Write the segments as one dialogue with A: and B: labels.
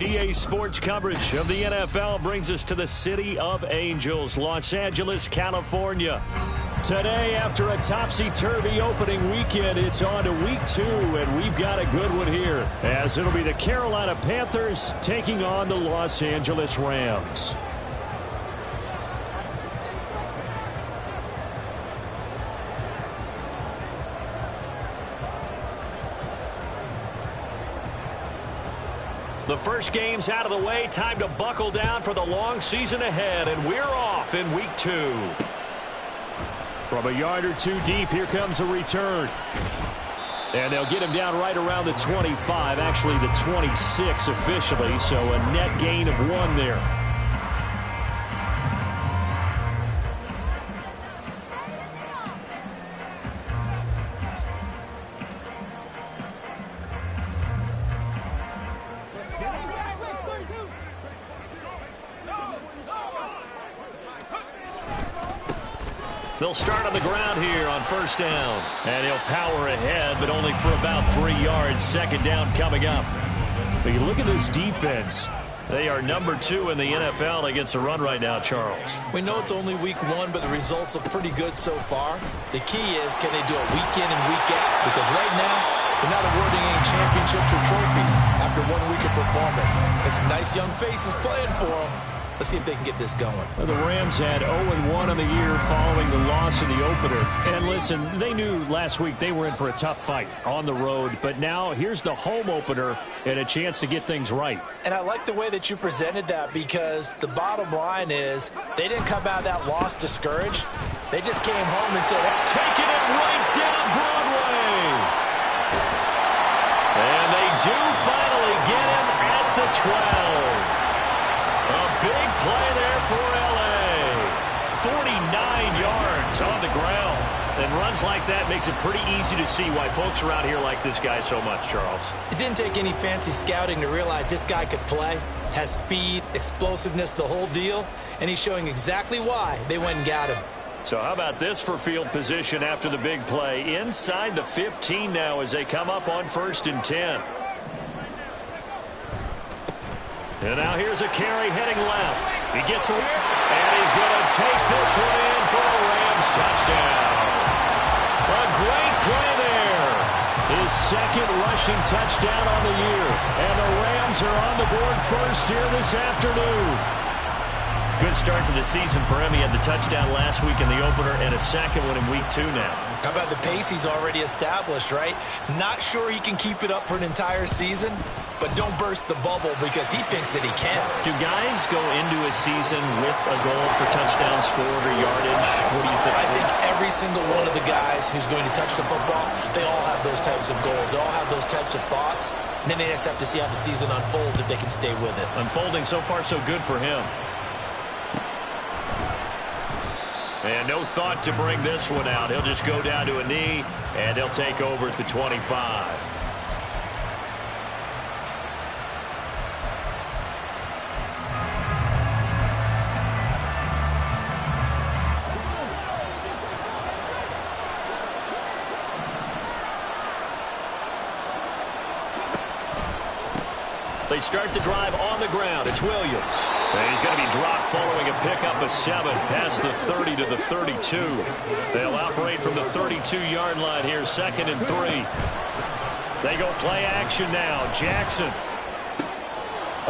A: EA Sports coverage of the NFL brings us to the City of Angels, Los Angeles, California. Today, after a topsy-turvy opening weekend, it's on to week 2, and we've got a good one here, as it'll be the Carolina Panthers taking on the Los Angeles Rams. The first game's out of the way. Time to buckle down for the long season ahead, and we're off in week 2. From a yard or two deep, here comes a return. And they'll get him down right around the 25, actually the 26 officially, so a net gain of 1 there. They'll start on the ground here on first down. And he'll power ahead, but only for about 3 yards. Second down coming up. But you look at this defense. They are number 2 in the NFL against the run right now, Charles.
B: We know it's only week 1, but the results look pretty good so far. The key is, can they do it week in and week out? Because right now, they're not awarding any championships or trophies after 1 week of performance. And some nice young faces playing for them. Let's see if they can get this going.
A: Well, the Rams had 0-1 in the year following the loss in the opener. And listen, they knew last week they were in for a tough fight on the road. But now here's the home opener and a chance to get things right.
C: And I like the way that you presented that, because the bottom line is they didn't come out of that loss discouraged. They just came home and said,
A: taking it right down Broadway. And they do finally get him at the 12. A big play there for L.A. 49 yards on the ground. And runs like that makes it pretty easy to see why folks around here like this guy so much, Charles.
C: It didn't take any fancy scouting to realize this guy could play. Has speed, explosiveness, the whole deal. And he's showing exactly why they went and got him.
A: So how about this for field position after the big play? Inside the 15 now as they come up on 1st and 10. And now here's a carry heading left. He gets away, and he's going to take this one in for a Rams touchdown. A great play there. His second rushing touchdown on the year. And the Rams are on the board first here this afternoon. Good start to the season for him. He had the touchdown last week in the opener and a second one in week 2 now.
C: How about the pace he's already established, right? Not sure he can keep it up for an entire season, but don't burst the bubble because he thinks that he can.
A: Do guys go into a season with a goal for touchdown scored or yardage? What do you think?
C: I think every single one of the guys who's going to touch the football, they all have those types of goals. They all have those types of thoughts. And then they just have to see how the season unfolds if they can stay with it.
A: Unfolding so far so good for him. And no thought to bring this one out. He'll just go down to a knee, and he'll take over at the 25. They start the drive on the ground. It's Williams. And he's going to be dropped following a pickup of 7 past the 30 to the 32. They'll operate from the 32-yard line here, 2nd and 3. They go play action now. Jackson.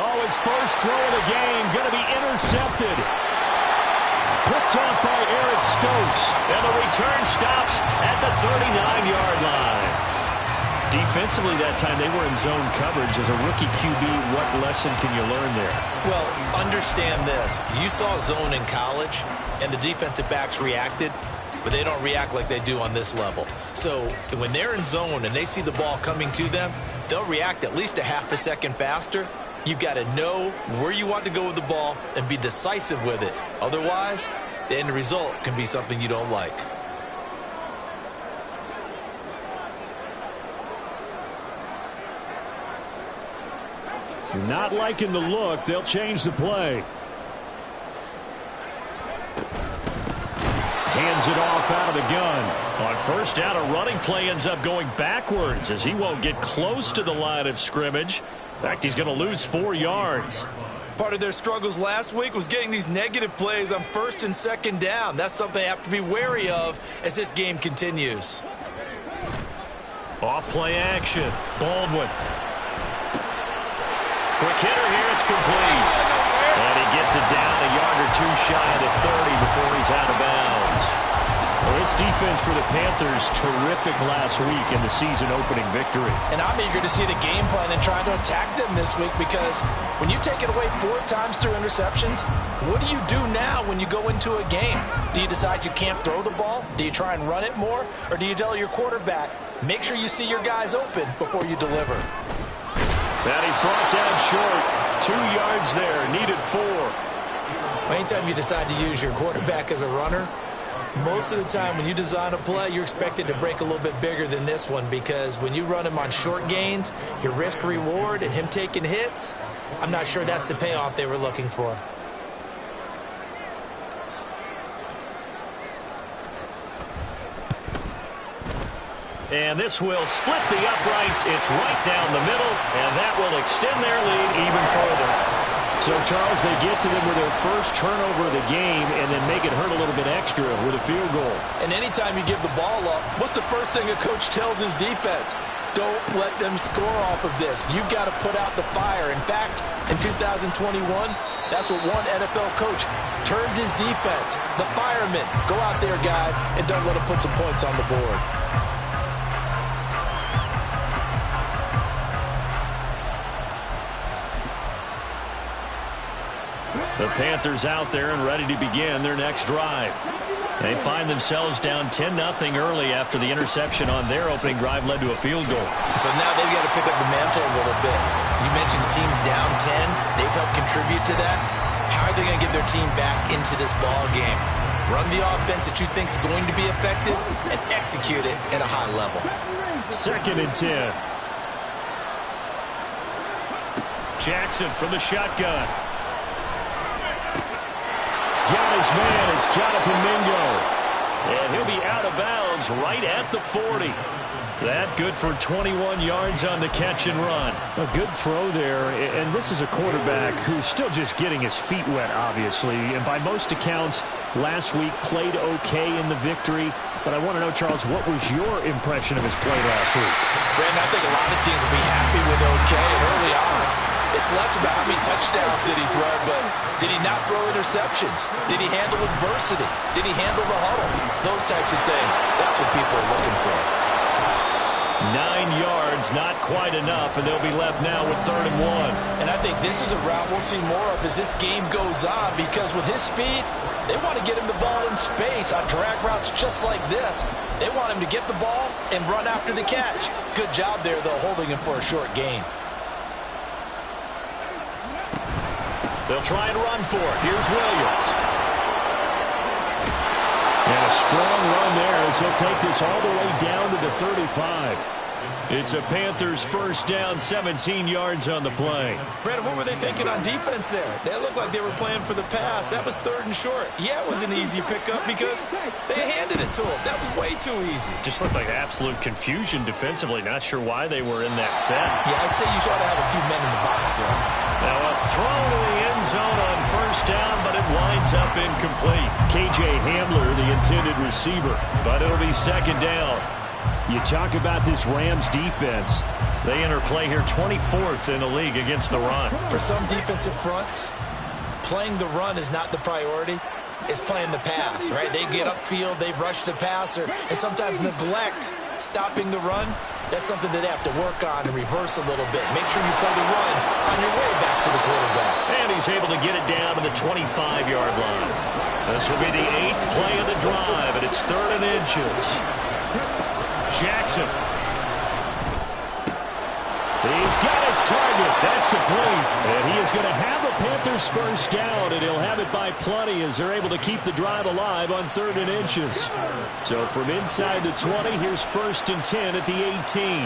A: Oh, his first throw of the game going to be intercepted. Picked off by Eric Stokes. And the return stops at the 39-yard line. Defensively that time, they were in zone coverage. As a rookie QB, what lesson can you learn there?
C: Well, understand this. You saw zone in college, and the defensive backs reacted, but they don't react like they do on this level. So when they're in zone and they see the ball coming to them, they'll react at least a half a second faster. You've got to know where you want to go with the ball and be decisive with it. Otherwise, the end result can be something you don't like.
A: Not liking the look. They'll change the play. Hands it off out of the gun. On first down, a running play ends up going backwards as he won't get close to the line of scrimmage. In fact, he's going to lose 4 yards.
C: Part of their struggles last week was getting these negative plays on first and second down. That's something they have to be wary of as this game continues.
A: Off play action. Baldwin. Quick hitter here. It's complete. And he gets it down a yard or 2 shy of the 30 before he's out of bounds. Well, this defense for the Panthers, terrific last week in the season-opening victory.
D: And I'm eager to see the game plan and trying to attack them this week, because when you take it away 4 times through interceptions, what do you do now when you go into a game? Do you decide you can't throw the ball? Do you try and run it more? Or do you tell your quarterback, make sure you see your guys open before you deliver?
A: And he's brought down short. 2 yards there, needed 4.
C: Anytime you decide to use your quarterback as a runner, most of the time when you design a play, you're expected to break a little bit bigger than this one, because when you run him on short gains, your risk-reward and him taking hits, I'm not sure that's the payoff they were looking for.
A: And this will split the uprights. It's right down the middle, and that will extend their lead even further. So, Charles, they get to them with their first turnover of the game and then make it hurt a little bit extra with a field goal.
D: And anytime you give the ball up, what's the first thing a coach tells his defense? Don't let them score off of this. You've got to put out the fire. In fact, in 2021, that's what one NFL coach termed his defense. The firemen. Go out there, guys, and don't let them put some points on the board.
A: The Panthers out there and ready to begin their next drive. They find themselves down 10-0 early after the interception on their opening drive led to a field goal.
C: So now they've got to pick up the mantle a little bit. You mentioned the team's down 10. They've helped contribute to that. How are they going to get their team back into this ball game? Run the offense that you think is going to be effective and execute it at a high level.
A: 2nd and 10. Jackson from the shotgun. Got his man. It's Jonathan Mingo. And he'll be out of bounds right at the 40. That good for 21 yards on the catch and run.
E: A good throw there, and this is a quarterback who's still just getting his feet wet, obviously. And by most accounts, last week played okay in the victory. But I want to know, Charles, what was your impression of his play last week?
D: Brandon, I think a lot of teams will be happy with okay early on. It's less about how many touchdowns did he throw, but did he not throw interceptions? Did he handle adversity? Did he handle the huddle? Those types of things. That's what people are looking for.
A: 9 yards, not quite enough, and they'll be left now with 3rd and 1.
D: And I think this is a route we'll see more of as this game goes on, because with his speed, they want to get him the ball in space on drag routes just like this. They want him to get the ball and run after the catch. Good job there, though, holding him for a short gain.
A: They'll try and run for it. Here's Williams. And a strong run there as he'll take this all the way down to the 35. It's a Panthers first down, 17 yards on the play.
C: Brandon, what were they thinking on defense there? They looked like they were playing for the pass. That was 3rd and short. Yeah, it was an easy pickup because they handed it to him. That was way too easy.
A: Just looked like absolute confusion defensively. Not sure why they were in that set.
C: Yeah, I'd say you ought to have a few men in the box there.
A: Now a throw to the end zone on first down, but it winds up incomplete. KJ Hamler, the intended receiver, but it'll be 2nd down.
E: You talk about this Rams defense.
A: They enter play here 24th in the league against the run.
C: For some defensive fronts, playing the run is not the priority. It's playing the pass, right? They get upfield, they rush the passer, and sometimes neglect stopping the run. That's something that they have to work on and reverse a little bit. Make sure you play the run on your way back to the quarterback.
A: And he's able to get it down to the 25-yard line. This will be the 8th play of the drive, and it's 3rd and inches. Jackson. He's got his target. That's complete. And he is going to have a Panthers first down, and he'll have it by plenty as they're able to keep the drive alive on 3rd and inches. So from inside the 20, here's 1st and 10 at the 18.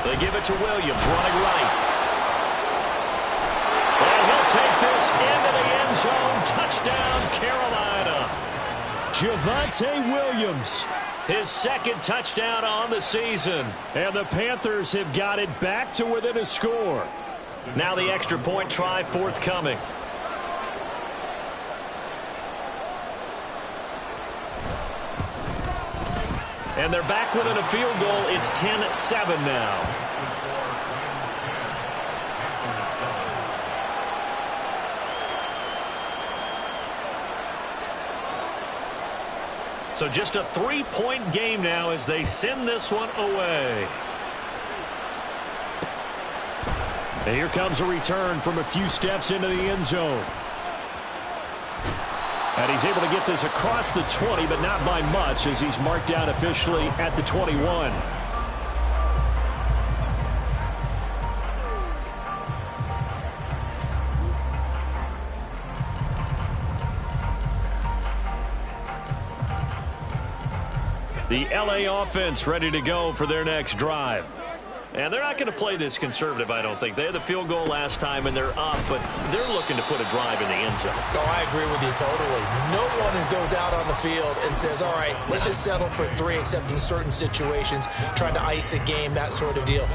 A: They give it to Williams, running right. And he'll take this into the end zone. Touchdown, Carolina.
E: Javonte Williams
A: His second touchdown on the season.
E: And the Panthers have got it back to within a score.
A: Now the extra point try forthcoming. And they're back within a field goal. It's 10-7 now. So just a 3-point game now as they send this one away.
E: And here comes a return from a few steps into the end zone. And he's able to get this across the 20, but not by much as he's marked down officially at the 21. The LA offense ready to go for their next drive. And they're not going to play this conservative, I don't think. They had the field goal last time, and they're up, but they're looking to put a drive in the end zone.
B: Oh, I agree with you totally. No one goes out on the field and says, all right, let's just settle for 3, except in certain situations, trying to ice a game, that sort of deal.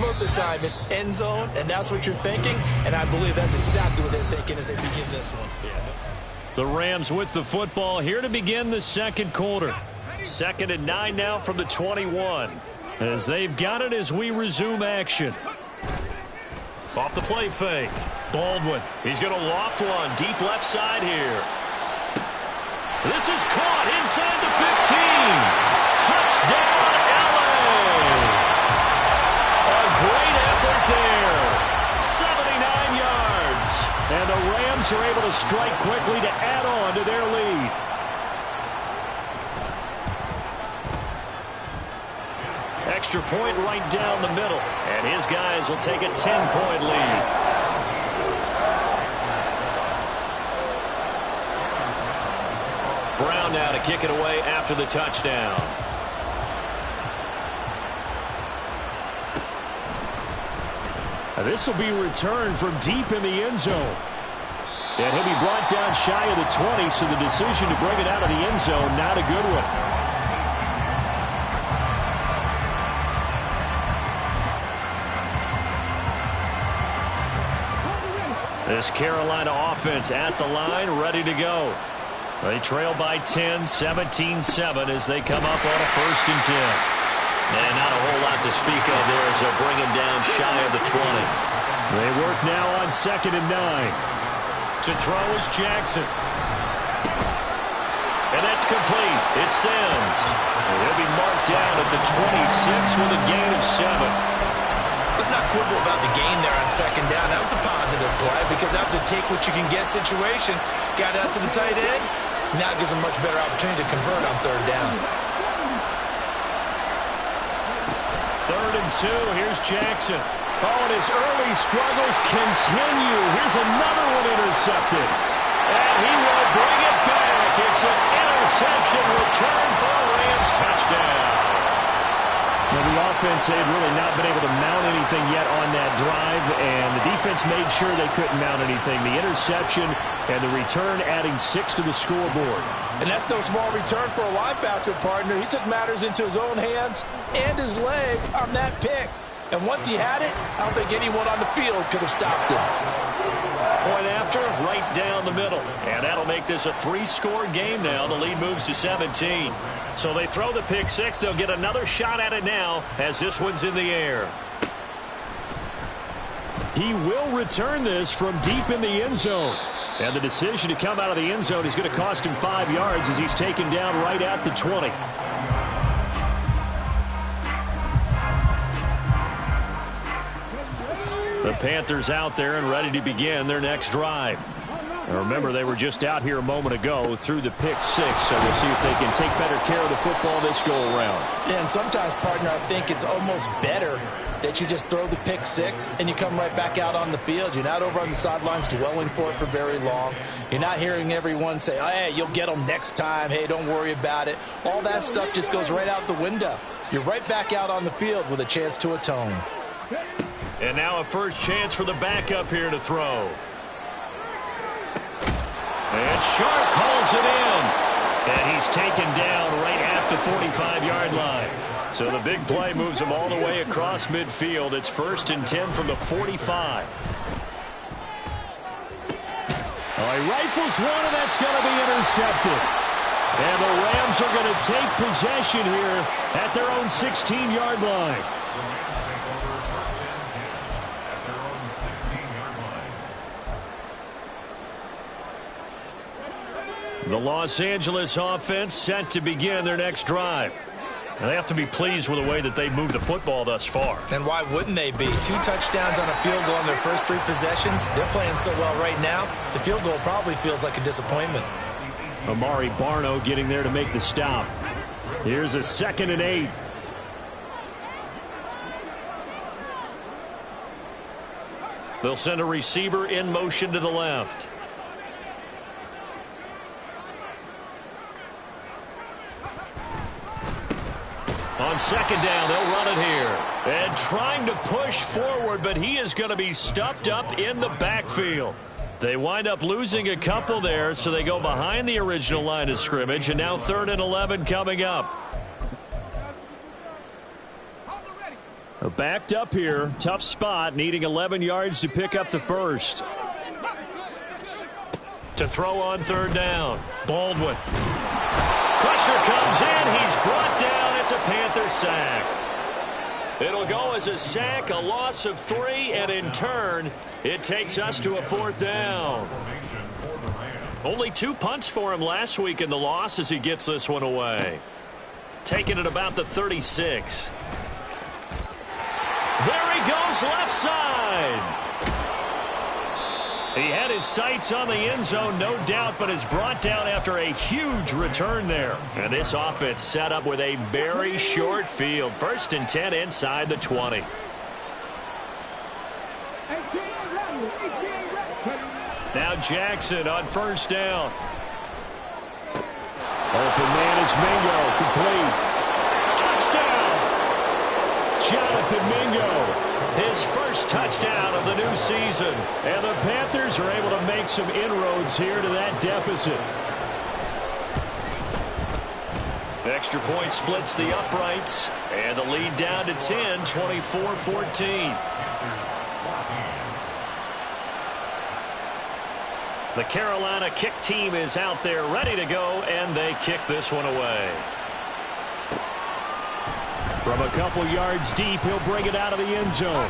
B: Most of the time, it's end zone, and that's what you're thinking, and I believe that's exactly what they're thinking as they begin this one.
E: The Rams with the football here to begin the second quarter.
A: 2nd and 9 now from the 21.
E: As they've got it as we resume action.
A: Off the play fake. Baldwin. He's going to loft one deep left side here. This is caught inside the 15. Touchdown, LA. A great effort there. 79 yards.
E: And the Rams are able to strike quickly to add on to their lead.
A: Extra point right down the middle. And his guys will take a 10-point lead. Brown now to kick it away after the touchdown.
E: This will be returned from deep in the end zone. And he'll be brought down shy of the 20, so the decision to bring it out of the end zone, not a good one. This Carolina offense at the line, ready to go. They trail by 10, 17-7 as they come up on a 1st and 10.
A: And not a whole lot to speak of there as they'll bring him down shy of the 20.
E: They work now on 2nd and 9.
A: To throw is Jackson. And that's complete. It sends. And he'll be marked down at the 26 with a gain of 7.
B: Let's not quibble about the gain there on 2nd down. That was a positive play because that was a take-what-you-can-get situation. Got out to the tight end. Now it gives them much better opportunity to convert on 3rd down.
A: 3rd and 2. Here's Jackson.
E: Oh, and his early struggles continue. Here's another one intercepted.
A: And he will bring it back. It's an interception return for a Rams touchdown.
E: Well, the offense had really not been able to mount anything yet on that drive, and the defense made sure they couldn't mount anything. The interception and the return adding 6 to the scoreboard.
D: And that's no small return for a linebacker, partner. He took matters into his own hands and his legs on that pick. And once he had it, I don't think anyone on the field could have stopped him.
A: Point after, right down the middle. And that'll make this a 3-score game now. The lead moves to 17. So they throw the pick 6. They'll get another shot at it now as this one's in the air.
E: He will return this from deep in the end zone. And the decision to come out of the end zone is going to cost him 5 yards as he's taken down right at the 20. The Panthers out there and ready to begin their next drive. Now remember, they were just out here a moment ago through the pick 6, so we'll see if they can take better care of the football this go-around.
D: Yeah, and sometimes, partner, I think it's almost better that you just throw the pick 6 and you come right back out on the field. You're not over on the sidelines dwelling for it for very long. You're not hearing everyone say, oh, hey, you'll get them next time. Hey, don't worry about it. All that stuff just goes right out the window. You're right back out on the field with a chance to atone.
A: And now a first chance for the backup here to throw. And Sharp calls it in. And he's taken down right at the 45-yard line. So the big play moves him all the way across midfield. It's 1st and 10 from the 45.
E: He rifles one, and that's going to be intercepted. And the Rams are going to take possession here at their own 16-yard line. The Los Angeles offense set to begin their next drive. They have to be pleased with the way that they've moved the football thus far.
C: And why wouldn't they be? 2 touchdowns on a field goal in their first 3 possessions. They're playing so well right now, the field goal probably feels like a disappointment.
E: Amari Barno getting there to make the stop. Here's a 2nd and 8.
A: They'll send a receiver in motion to the left. On 2nd down, they'll run it here. And trying to push forward, but he is going to be stuffed up in the backfield. They wind up losing a couple there, so they go behind the original line of scrimmage, and now 3rd and 11 coming up.
E: Backed up here, tough spot, needing 11 yards to pick up the first.
A: To throw on 3rd down, Baldwin. Pressure comes in, he's brought down. It's a Panther sack. It'll go as a sack, a loss of 3, and in turn, it takes us to a 4th down. Only 2 punts for him last week in the loss as he gets this one away. Taking it about the 36. There he goes, left side. He had his sights on the end zone, no doubt, but is brought down after a huge return there. And this offense set up with a very short field. 1st and 10 inside the 20. Now Jackson on 1st down.
E: Open man is Mingo, complete.
A: Touchdown! Jonathan Mingo. His first touchdown of the new season.
E: And the Panthers are able to make some inroads here to that deficit.
A: Extra point splits the uprights. And the lead down to 10, 24-14. The Carolina kick team is out there ready to go, and they kick this one away.
E: From a couple yards deep, he'll bring it out of the end zone.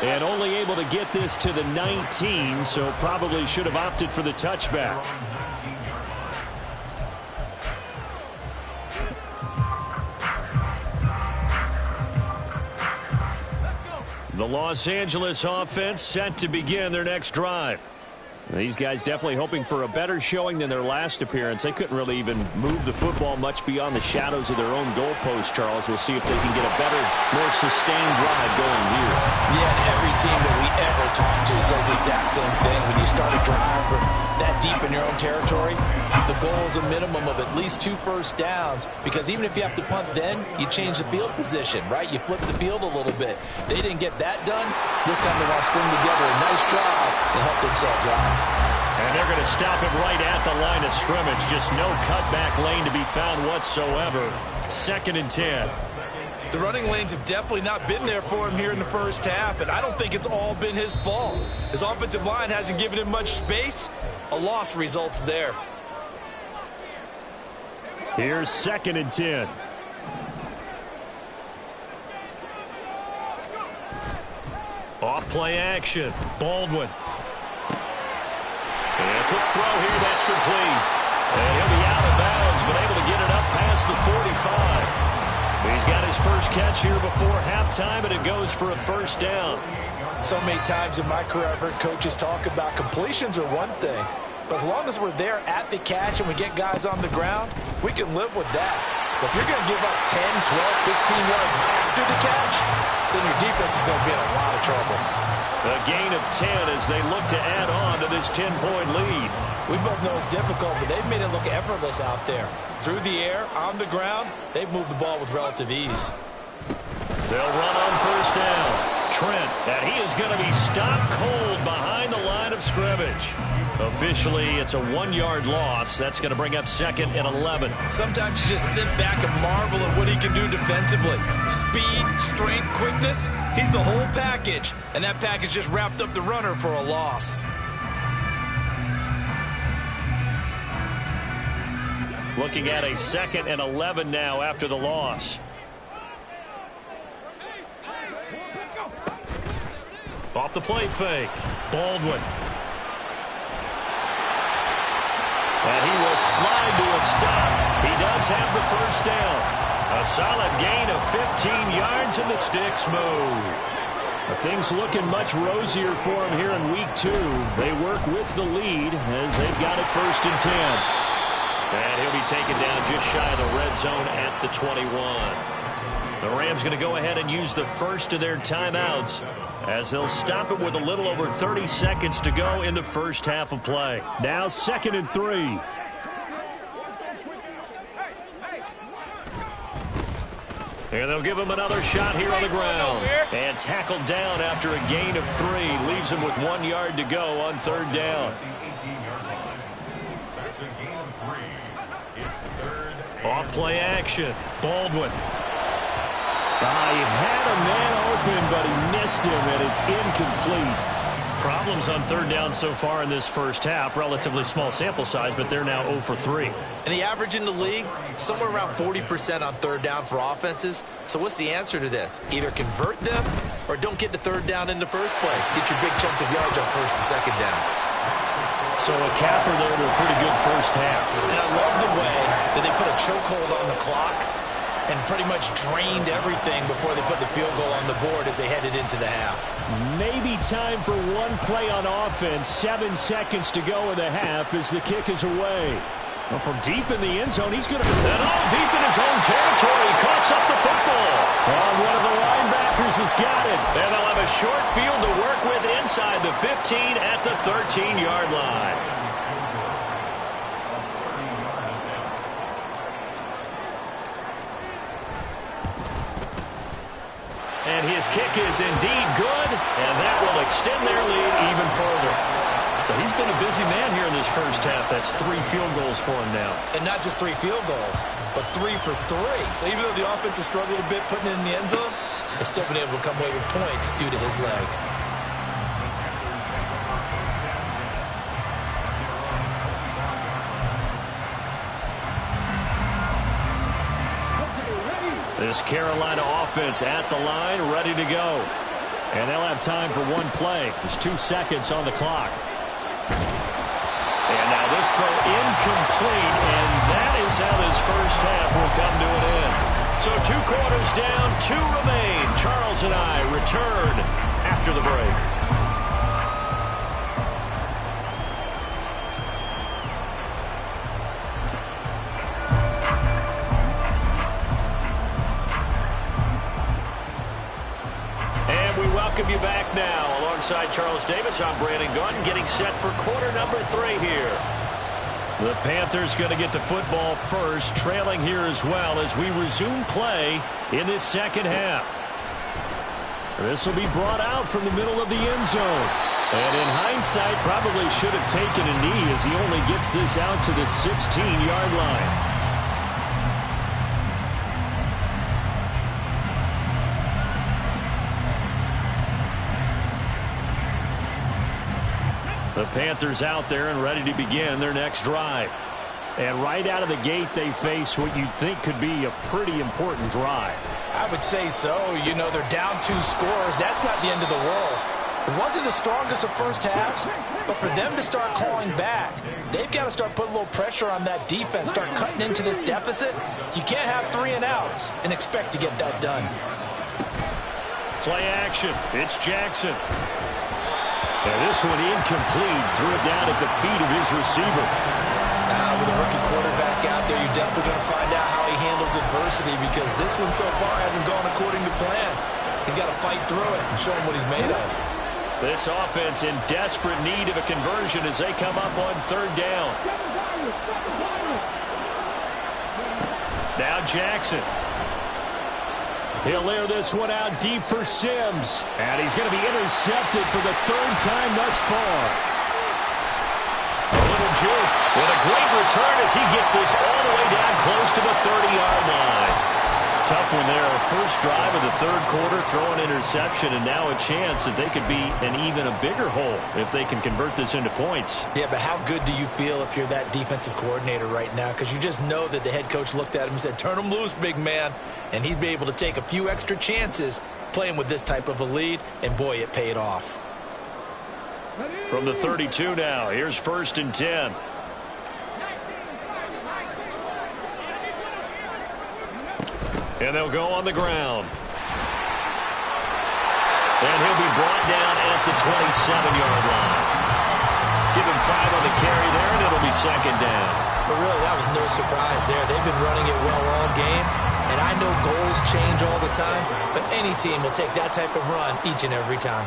E: And only able to get this to the 19, so probably should have opted for the touchback.
A: The Los Angeles offense set to begin their next drive.
E: These guys definitely hoping for a better showing than their last appearance. They couldn't really even move the football much beyond the shadows of their own goalpost, Charles. We'll see if they can get a better, more sustained drive going here.
C: Yeah, and every team that we ever talk to says the exact same thing. When you start a drive from that deep in your own territory, the goal is a minimum of at least 2 first downs, because even if you have to punt then, you change the field position, right? You flip the field a little bit. They didn't get that done. This time they want to string together a nice drive and help themselves out.
A: And they're going to stop it right at the line of scrimmage. Just no cutback lane to be found whatsoever. 2nd and 10.
C: The running lanes have definitely not been there for him here in the first half, and I don't think it's all been his fault. His offensive line hasn't given him much space. A loss results there.
E: Here's 2nd and 10.
A: Off play action. Baldwin. And a quick throw here, that's complete. And he'll be out of bounds, but able to get it up past the 45. He's got his first catch here before halftime, and it goes for a 1st down.
D: So many times in my career I've heard coaches talk about completions are one thing, but as long as we're there at the catch and we get guys on the ground, we can live with that. But if you're going to give up 10, 12, 15 yards after the catch, then your defense is going to be in a lot of trouble.
A: A gain of 10 as they look to add on to this 10-point lead.
C: We both know it's difficult, but they've made it look effortless out there. Through the air, on the ground, they've moved the ball with relative ease.
A: They'll run on 1st down. Trent, and he is going to be stopped cold behind the line of scrimmage. Officially, it's a 1-yard loss. That's going to bring up 2nd and 11.
C: Sometimes you just sit back and marvel at what he can do defensively. Speed, strength, quickness, he's the whole package. And that package just wrapped up the runner for a loss.
A: Looking at a 2nd and 11 now after the loss. Off the play fake. Baldwin. And he will slide to a stop. He does have the first down. A solid gain of 15 yards and the sticks move.
E: Things looking much rosier for him here in week 2. They work with the lead as they've got it 1st and 10.
A: And he'll be taken down just shy of the red zone at the 21. The Rams going to go ahead and use the first of their timeouts as they'll stop it with a little over 30 seconds to go in the first half of play.
E: Now 2nd and 3.
A: And they'll give him another shot here on the ground. And tackled down after a gain of 3. Leaves him with 1 yard to go on 3rd down. Off play action. Baldwin.
E: He had a man open, but he missed him, and it's incomplete.
A: Problems on 3rd down so far in this first half. Relatively small sample size, but they're now 0 for 3.
C: And the average in the league, somewhere around 40% on 3rd down for offenses. So what's the answer to this? Either convert them or don't get the 3rd down in the first place. Get your big chunks of yards on 1st and 2nd down.
A: So a capper there to a pretty good first half.
C: And I love the way that they put a chokehold on the clock and pretty much drained everything before they put the field goal on the board as they headed into the half.
E: Maybe time for one play on offense. 7 seconds to go in the half as the kick is away. Well, from deep in the end zone, he's going to...
A: And all deep in his own territory. He coughs up the football.
E: And one of the linebackers has got it.
A: And they'll have a short field to work with inside the 15 at the 13-yard line. And his kick is indeed good, and that will extend their lead even further. So he's been a busy man here in this first half. That's 3 field goals for him now.
C: And not just 3 field goals, but 3 for 3. So even though the offense has struggled a bit putting it in the end zone, they've still been able to come away with points due to his leg.
A: This Carolina offense at the line, ready to go.
E: And they'll have time for one play. There's 2 seconds on the clock.
A: And now this throw incomplete, and that is how this first half will come to an end. So 2 quarters down, 2 remain. Charles and I return after the break. Welcome you back now. Alongside Charles Davis, I'm Brandon Gaudin, getting set for quarter number 3 here. The Panthers going to get the football first, trailing here as well as we resume play in this second half. This will be brought out from the middle of the end zone. And in hindsight, probably should have taken a knee as he only gets this out to the 16-yard line. The Panthers out there and ready to begin their next drive. And right out of the gate, they face what you'd think could be a pretty important drive.
D: I would say so. You know, they're down 2 scores. That's not the end of the world. It wasn't the strongest of first halves, but for them to start calling back, they've got to start putting a little pressure on that defense, start cutting into this deficit. You can't have 3 and outs and expect to get that done.
A: Play action. It's Jackson.
E: And this one incomplete. Threw it down at the feet of his receiver.
C: With a rookie quarterback out there, you're definitely going to find out how he handles adversity because this one so far hasn't gone according to plan. He's got to fight through it and show him what he's made of.
A: This offense in desperate need of a conversion as they come up on 3rd down. Now Jackson.
E: He'll air this one out deep for Sims. And he's going to be intercepted for the third time thus far. A little juke. With a great return as he gets this all the way down close to the 30-yard line. Tough one there. First drive of the third quarter, throw an interception, and now a chance that they could be in even a bigger hole if they can convert this into points.
C: Yeah, but how good do you feel if you're that defensive coordinator right now? Because you just know that the head coach looked at him and said, turn him loose, big man. And he'd be able to take a few extra chances playing with this type of a lead, and boy, it paid off.
A: From the 32 now, here's 1st and 10. And they'll go on the ground. And he'll be brought down at the 27-yard line. Give him 5 on the carry there, and it'll be 2nd down.
C: But really, that was no surprise there. They've been running it well all game. And I know goals change all the time, but any team will take that type of run each and every time.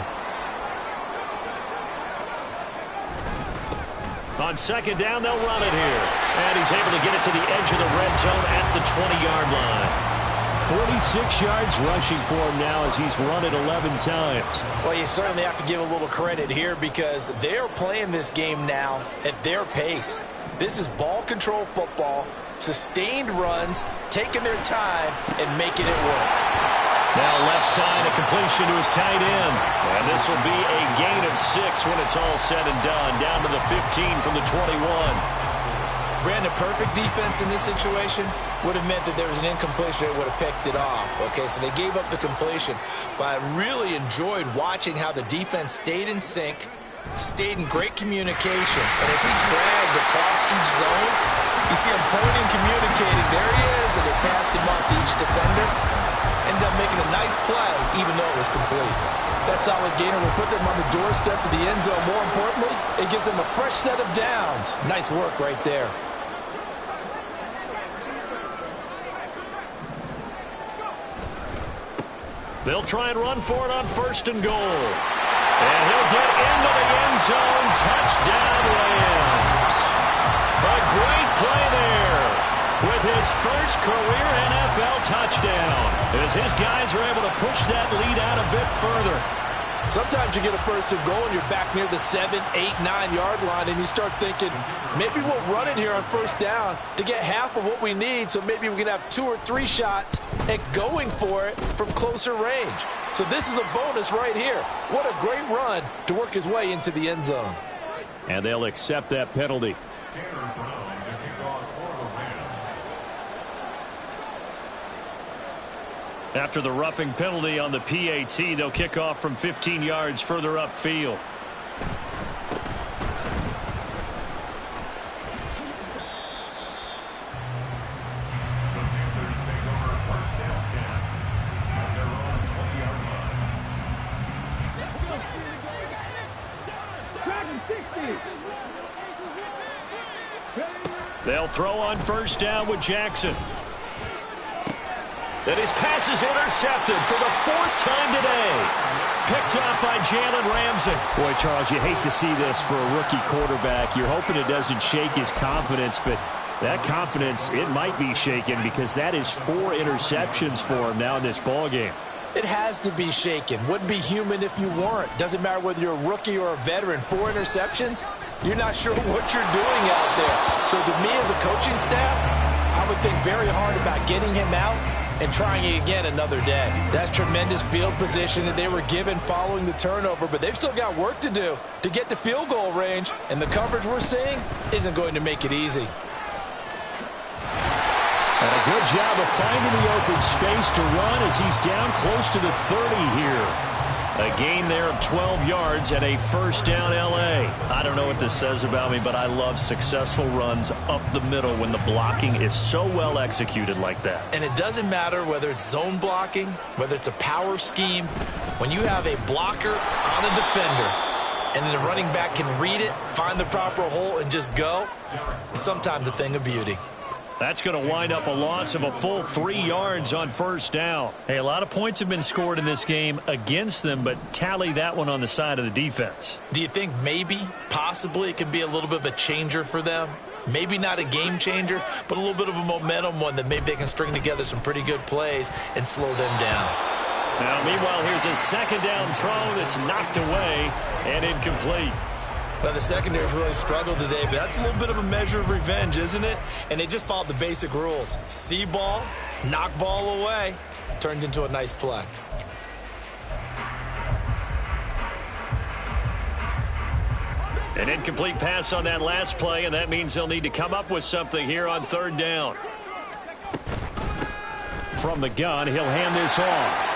A: On 2nd down, they'll run it here. And he's able to get it to the edge of the red zone at the 20-yard line.
E: 46 yards rushing for him now as he's run it 11 times.
C: Well, you certainly have to give a little credit here because they're playing this game now at their pace. This is ball control football, sustained runs, taking their time, and making it work.
A: Now left side, a completion to his tight end. And this will be a gain of 6 when it's all said and done. Down to the 15 from the 21.
C: Brandon, perfect defense in this situation would have meant that there was an incompletion that would have picked it off. Okay, so they gave up the completion. But I really enjoyed watching how the defense stayed in sync, stayed in great communication. And as he dragged across each zone, you see him pointing, communicating. There he is, and they passed him off to each defender. Ended up making a nice play, even though it was complete.
D: That solid gainer will put them on the doorstep of the end zone. More importantly, it gives them a fresh set of downs. Nice work right there.
A: They'll try and run for it on 1st and goal. And he'll get into the end zone. Touchdown, Rams. A great play there with his first career NFL touchdown as his guys are able to push that lead out a bit further.
D: Sometimes you get a 1st and goal and you're back near the 7, 8, 9-yard line and you start thinking, maybe we'll run it here on 1st down to get half of what we need, so maybe we can have 2 or 3 shots at going for it from closer range. So this is a bonus right here. What a great run to work his way into the end zone.
E: And they'll accept that penalty.
A: After the roughing penalty on the PAT, they'll kick off from 15 yards further upfield. They'll throw on 1st down with Jackson. And his pass is intercepted for the 4th time today. Picked off by Jalen Ramsey.
E: Boy, Charles, you hate to see this for a rookie quarterback. You're hoping it doesn't shake his confidence, but that confidence, it might be shaken because that is 4 interceptions for him now in this ballgame.
C: It has to be shaken. Wouldn't be human if you weren't. Doesn't matter whether you're a rookie or a veteran. 4 interceptions, you're not sure what you're doing out there. So to me as a coaching staff, I would think very hard about getting him out and trying it again another day. That's tremendous field position that they were given following the turnover, but they've still got work to do to get to field goal range, and the coverage we're seeing isn't going to make it easy.
E: And a good job of finding the open space to run as he's down close to the 30 here.
A: A gain there of 12 yards and a 1st down L.A. I don't know what this says about me, but I love successful runs up the middle when the blocking is so well executed like that.
C: And it doesn't matter whether it's zone blocking, whether it's a power scheme. When you have a blocker on a defender and then the running back can read it, find the proper hole, and just go, it's sometimes a thing of beauty.
A: That's going to wind up a loss of a full 3 yards on 1st down. Hey, a lot of points have been scored in this game against them, but tally that one on the side of the defense.
C: Do you think maybe, possibly, it can be a little bit of a changer for them? Maybe not a game changer, but a little bit of a momentum one that maybe they can string together some pretty good plays and slow them down.
A: Now, meanwhile, here's a second down throw that's knocked away and incomplete.
C: Well, the secondary's really struggled today, but that's a little bit of a measure of revenge, isn't it? And they just followed the basic rules. See ball, knock ball away, turned into a nice play.
A: An incomplete pass on that last play, and that means they'll need to come up with something here on third down.
E: From the gun, he'll hand this off.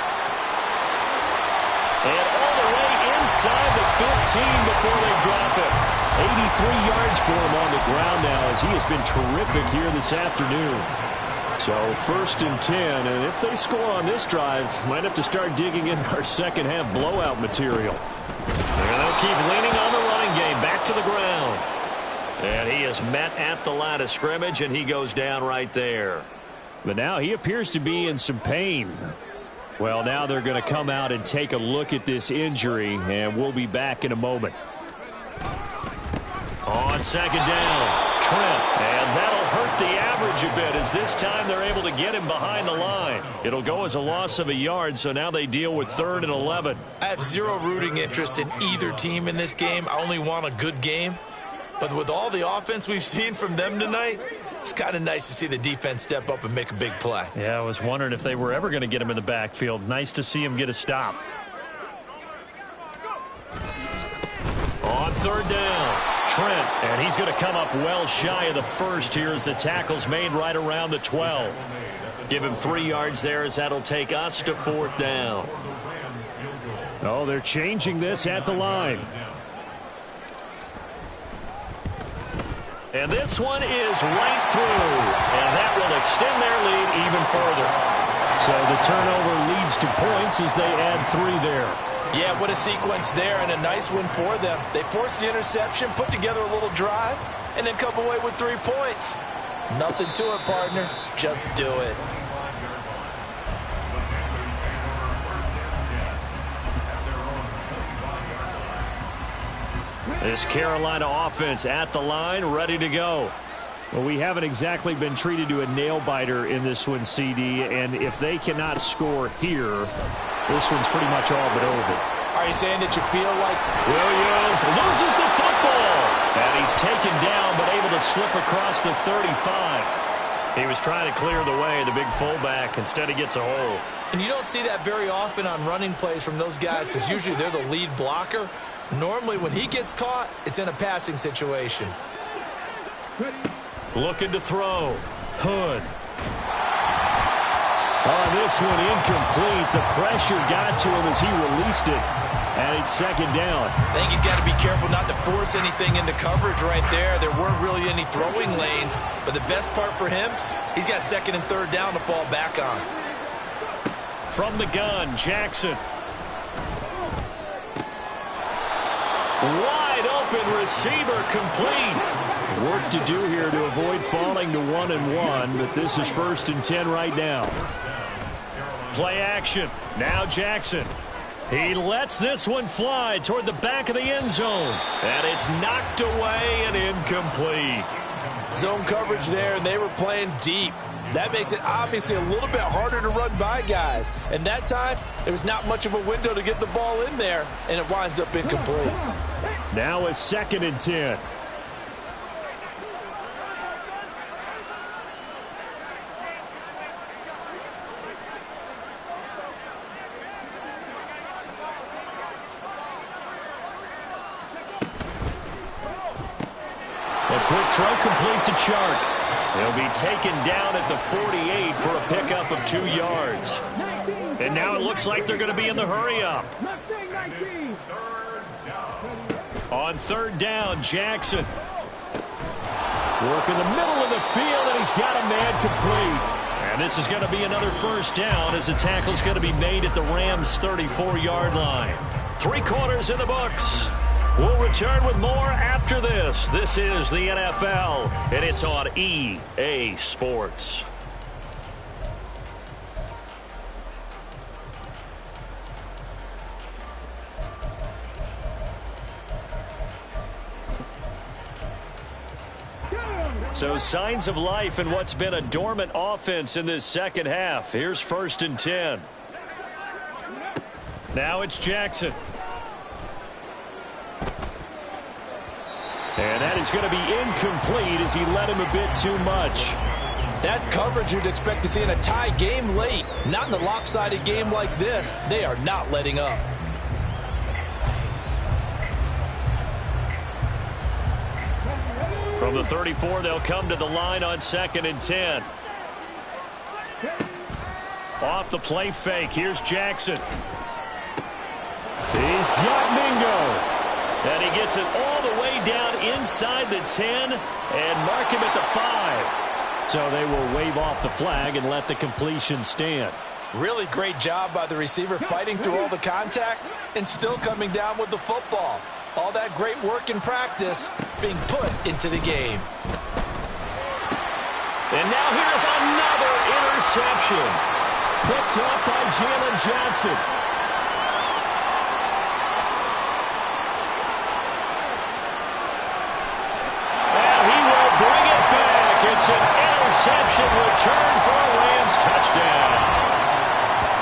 A: And all the way inside the 15 before they drop it.
E: 83 yards for him on the ground now as he has been terrific here this afternoon. So 1st and 10, and if they score on this drive, might have to start digging in our second half blowout material.
A: And they'll keep leaning on the running game. Back to the ground. And he is met at the line of scrimmage, and he goes down right there.
E: But now he appears to be in some pain. Well, now they're going to come out and take a look at this injury, and we'll be back in a moment.
A: On second down, Trent, and that'll hurt the average a bit as this time they're able to get him behind the line. It'll go as a loss of a yard, so now they deal with 3rd and 11.
C: I have zero rooting interest in either team in this game. I only want a good game. But with all the offense we've seen from them tonight, it's kind of nice to see the defense step up and make a big play.
E: Yeah, I was wondering if they were ever going to get him in the backfield. Nice to see him get a stop.
A: On third down, Trent, and he's going to come up well shy of the first here as the tackle's made right around the 12. Give him 3 yards there as that'll take us to 4th down.
E: Oh, they're changing this at the line.
A: And this one is right through, and that will extend their lead even further.
E: So the turnover leads to points as they add 3 there.
C: Yeah, what a sequence there, and a nice one for them. They forced the interception, put together a little drive, and then come away with 3 points. Nothing to it, partner. Just do it.
A: This Carolina offense at the line, ready to go.
E: Well, we haven't exactly been treated to a nail-biter in this one, CD, and if they cannot score here, this one's pretty much all but over.
C: Are you saying that you feel like
A: Williams loses the football? And he's taken down, but able to slip across the 35. He was trying to clear the way, the big fullback. Instead, he gets a hole.
C: And you don't see that very often on running plays from those guys because usually they're the lead blocker. Normally, when he gets caught, it's in a passing situation.
A: Looking to throw. Hood.
E: On this one, incomplete. The pressure got to him as he released it. And it's 2nd down.
C: I think he's got to be careful not to force anything into coverage right there. There weren't really any throwing lanes. But the best part for him, he's got 2nd and 3rd down to fall back on.
A: From the gun, Jackson. Wide open receiver, complete.
E: Work to do here to avoid falling to 1-1, but this is 1st and 10 right now.
A: Play action. Now Jackson. He lets this one fly toward the back of the end zone. And it's knocked away and incomplete.
D: Zone coverage there, and they were playing deep. That makes it obviously a little bit harder to run by guys. And that time, there was not much of a window to get the ball in there, and it winds up incomplete.
E: Now it's 2nd and 10.
A: A quick throw complete to Chark. He'll be taken down at the 48 for a pickup of 2 yards. And now it looks like they're going to be in the hurry-up. On 3rd down, Jackson.
E: Work in the middle of the field, and he's got a man complete.
A: And this is going to be another 1st down as the tackle's going to be made at the Rams' 34-yard line. 3 quarters in the books. We'll return with more after this. This is the NFL, and it's on EA Sports. So signs of life in what's been a dormant offense in this second half. Here's 1st and 10. Now it's Jackson. And that is going to be incomplete as he led him a bit too much.
D: That's coverage you'd expect to see in a tie game late. Not in a lopsided game like this. They are not letting up.
A: From the 34, they'll come to the line on 2nd and 10. Off the play fake. Here's Jackson. He's got Mingo. And he gets it all the way down inside the 10 and mark him at the 5. So they will wave off the flag and let the completion stand.
D: Really great job by the receiver fighting through all the contact and still coming down with the football. All that great work in practice being put into the game.
A: And now here's another interception. Picked up by Jalen Johnson. And he will bring it back. It's an interception return for a Rams touchdown.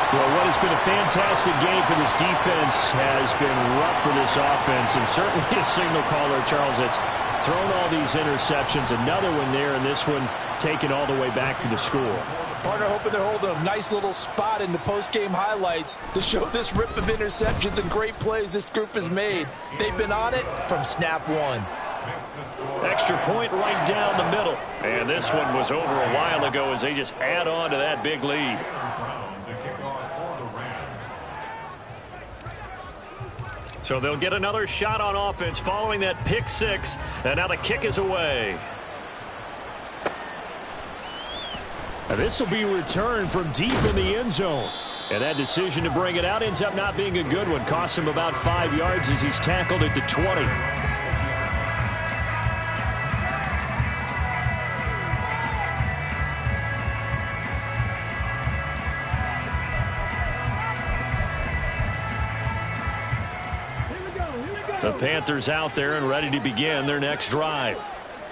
A: Well, what has been a fantastic game for this defense has been rough for this offense, and certainly a signal caller, Charles, that's thrown all these interceptions. Another one there, and this one taken all the way back for the score.
D: Partner hoping they're holding a nice little spot in the post-game highlights to show this rip of interceptions and great plays this group has made. They've been on it from snap one.
A: Extra point right down the middle. And this one was over a while ago as they just add on to that big lead. So they'll get another shot on offense following that pick six. And now the kick is away. And this will be returned from deep in the end zone. And that decision to bring it out ends up not being a good one. Costs him about 5 yards as he's tackled at the 20. The Panthers out there and ready to begin their next drive.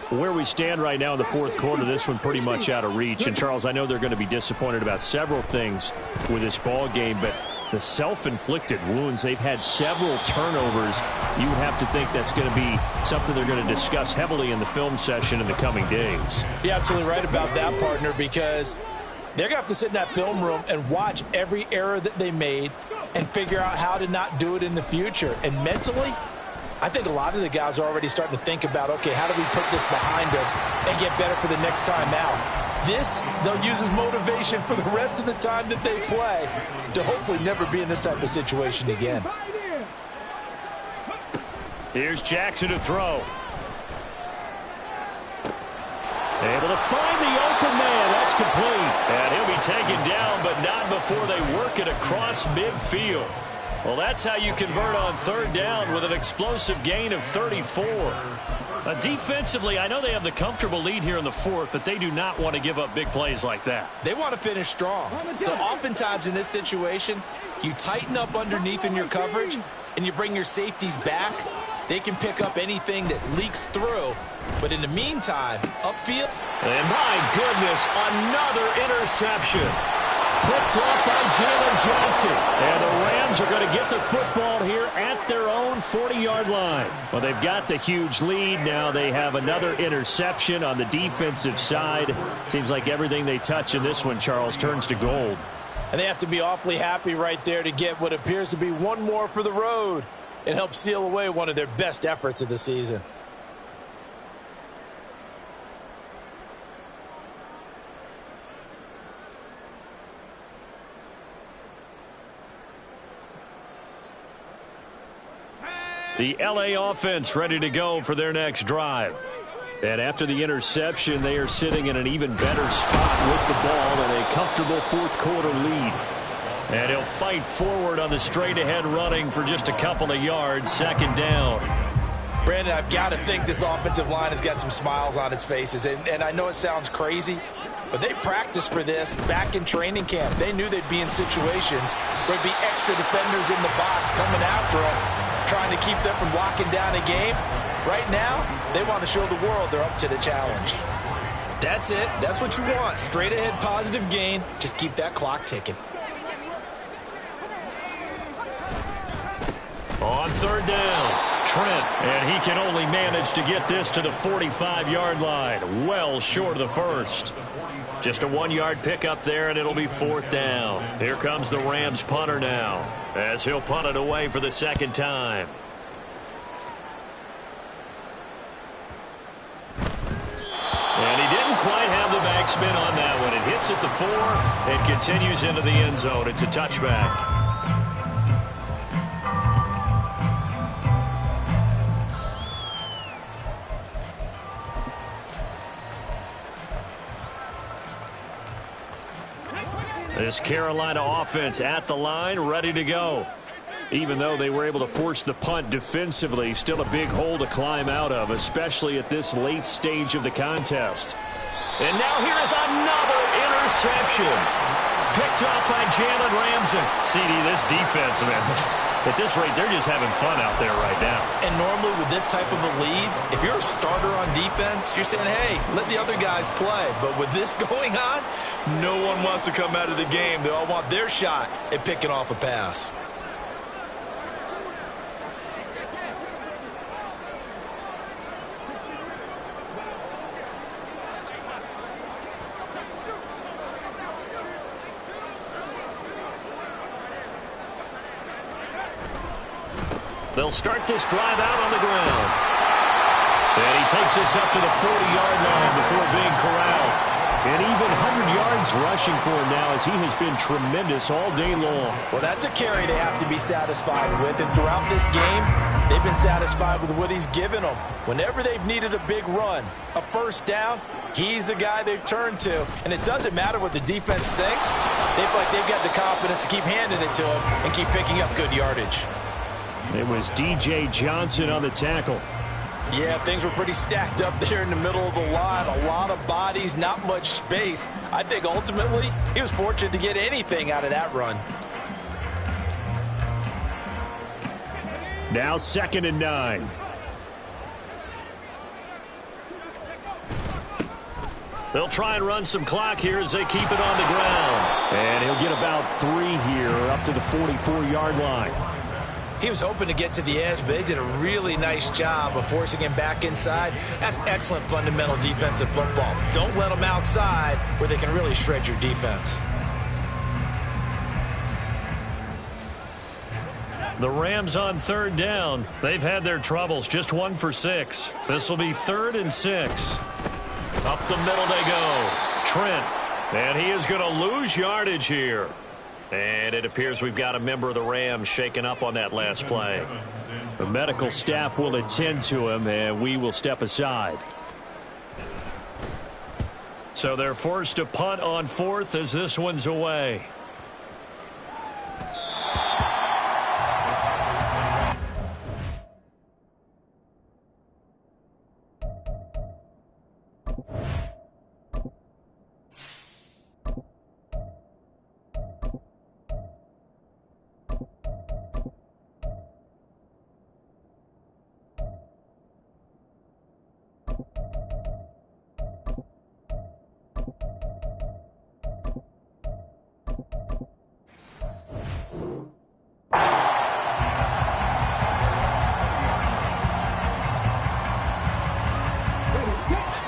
A: Where we stand right now in the fourth quarter, this one pretty much out of reach. And, Charles, I know they're going to be disappointed about several things with this ball game, but the self-inflicted wounds, they've had several turnovers. You would have to think that's going to be something they're going to discuss heavily in the film session in the coming days.
D: You're absolutely right about that, partner, because they're going to have to sit in that film room and watch every error that they made and figure out how to not do it in the future. And mentally, I think a lot of the guys are already starting to think about, okay, how do we put this behind us and get better for the next time out? This, they'll use as motivation for the rest of the time that they play to hopefully never be in this type of situation again.
A: Here's Jackson to throw. Able to find the open man. That's complete. And he'll be taken down, but not before they work it across midfield. Well, that's how you convert on third down with an explosive gain of 34. Defensively, I know they have the comfortable lead here in the fourth, but they do not want to give up big plays like that.
C: They want to finish strong. So oftentimes in this situation, you tighten up underneath in your coverage, and you bring your safeties back. They can pick up anything that leaks through. But in the meantime, upfield.
A: And my goodness, another interception. Picked up by Jalen Johnson. And the Rams are going to get the football here at their own 40-yard line. Well, they've got the huge lead. Now they have another interception on the defensive side. Seems like everything they touch in this one, Charles, turns to gold.
D: And they have to be awfully happy right there to get what appears to be one more for the road and help seal away one of their best efforts of the season.
A: The LA offense ready to go for their next drive. And after the interception, they are sitting in an even better spot with the ball and a comfortable fourth quarter lead. And he'll fight forward on the straight-ahead running for just a couple of yards, second down.
D: Brandon, I've got to think this offensive line has got some smiles on its faces. And I know it sounds crazy, but they practiced for this back in training camp. They knew they'd be in situations where there'd be extra defenders in the box coming after them, trying to keep them from locking down a game. Right now, they want to show the world they're up to the challenge.
C: That's it. That's what you want. Straight ahead positive gain. Just keep that clock ticking.
A: On third down, Trent, and he can only manage to get this to the 45-yard line, well short of the first. Just a 1-yard pickup there, and it'll be fourth down. Here comes the Rams punter now, as he'll punt it away for the second time. And he didn't quite have the backspin on that one. It hits at the 4 and continues into the end zone. It's a touchback. This Carolina offense at the line, ready to go. Even though they were able to force the punt defensively, still a big hole to climb out of, especially at this late stage of the contest. And now here is another interception. Picked up by Jalen Ramsey. CD, this defense, man, at this rate, they're just having fun out there right now.
C: And normally with this type of a lead, if you're a starter on defense, you're saying, hey, let the other guys play. But with this going on, no one wants to come out of the game. They all want their shot at picking off a pass.
A: They'll start this drive out on the ground. And he takes this up to the 40-yard line before being corralled. And even 100 yards rushing for him now, as he has been tremendous all day long.
D: Well, that's a carry they have to be satisfied with. And throughout this game, they've been satisfied with what he's given them. Whenever they've needed a big run, a first down, he's the guy they've turned to. And it doesn't matter what the defense thinks. They feel like they've got the confidence to keep handing it to him and keep picking up good yardage.
E: It was DJ Johnson on the tackle.
D: Yeah, things were pretty stacked up there in the middle of the line. A lot of bodies, not much space. I think ultimately he was fortunate to get anything out of that run.
E: Now 2nd and 9.
A: They'll try and run some clock here as they keep it on the ground.
E: And he'll get about 3 here up to the 44-yard line.
C: He was hoping to get to the edge, but they did a really nice job of forcing him back inside. That's excellent fundamental defensive football. Don't let them outside where they can really shred your defense.
A: The Rams on third down. They've had their troubles, just 1 for 6. This will be 3rd and 6. Up the middle they go. Trent, and he is going to lose yardage here. And it appears we've got a member of the Rams shaken up on that last play.
E: The medical staff will attend to him, and we will step aside.
A: So they're forced to punt on 4th as this one's away.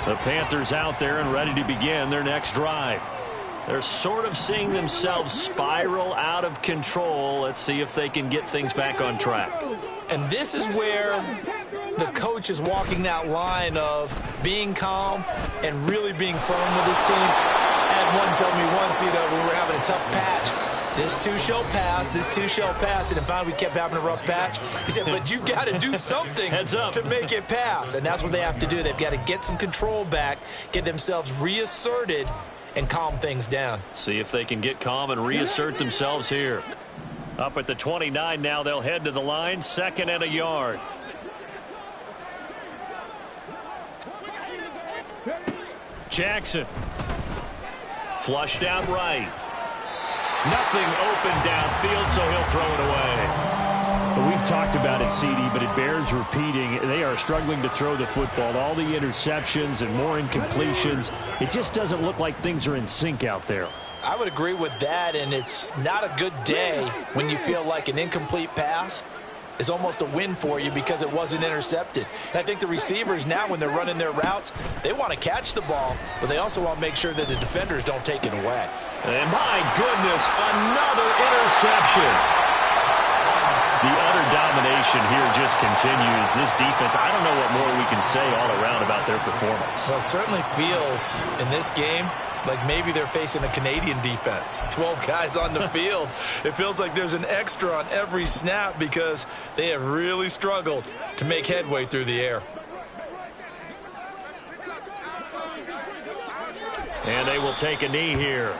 A: The Panthers out there and ready to begin their next drive. They're sort of seeing themselves spiral out of control. Let's see if they can get things back on track.
C: And this is where the coach is walking that line of being calm and really being firm with his team. I had one tell me once, we were having a tough patch. This too shall pass, this too shall pass. And finally we kept having a rough patch. He said, but you got to do something to make it pass. And that's what they have to do. They've got to get some control back, get themselves reasserted, and calm things down.
A: See if they can get calm and reassert themselves here. Up at the 29 now, they'll head to the line, 2nd and a yard. Jackson. Flushed out right. Nothing open downfield, so he'll throw it away.
E: We've talked about it, CD, but it bears repeating. They are struggling to throw the football. All the interceptions and more incompletions. It just doesn't look like things are in sync out there.
C: I would agree with that, and it's not a good day when you feel like an incomplete pass is almost a win for you because it wasn't intercepted. And I think the receivers now, when they're running their routes, they want to catch the ball, but they also want to make sure that the defenders don't take it away.
A: And my goodness, another interception. The utter domination here just continues. This defense, I don't know what more we can say all around about their performance.
C: Well, it certainly feels in this game like maybe they're facing a Canadian defense. 12 guys on the field. It feels like there's an extra on every snap because they have really struggled to make headway through the air.
A: And they will take a knee here.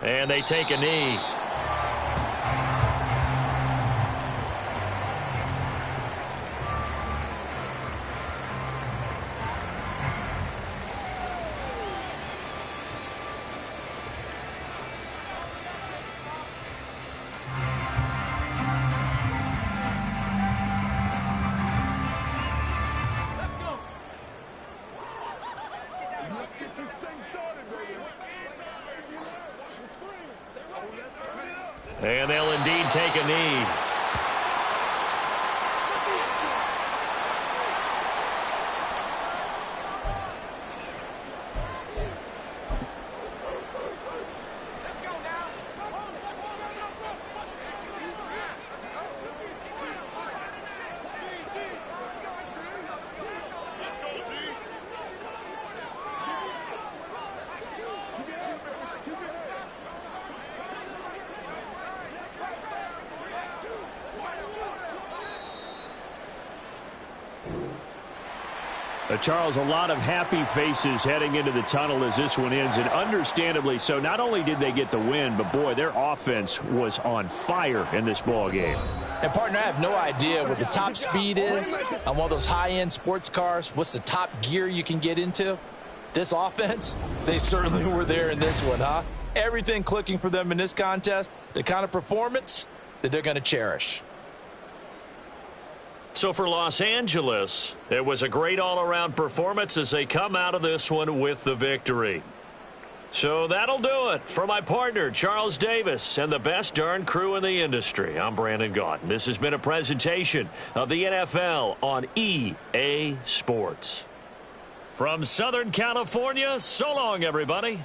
A: And they take a knee. And they'll indeed take a knee. Charles, a lot of happy faces heading into the tunnel as this one ends, and understandably so. Not only did they get the win, but, boy, their offense was on fire in this ball game.
C: And, partner, I have no idea what the top speed is on one of those high-end sports cars. What's the top gear you can get into? This offense, they certainly were there in this one, huh? Everything clicking for them in this contest, the kind of performance that they're going to cherish.
A: So for Los Angeles, it was a great all-around performance as they come out of this one with the victory. So that'll do it for my partner, Charles Davis, and the best darn crew in the industry. I'm Brandon Gaudin. This has been a presentation of the NFL on EA Sports. From Southern California, so long, everybody.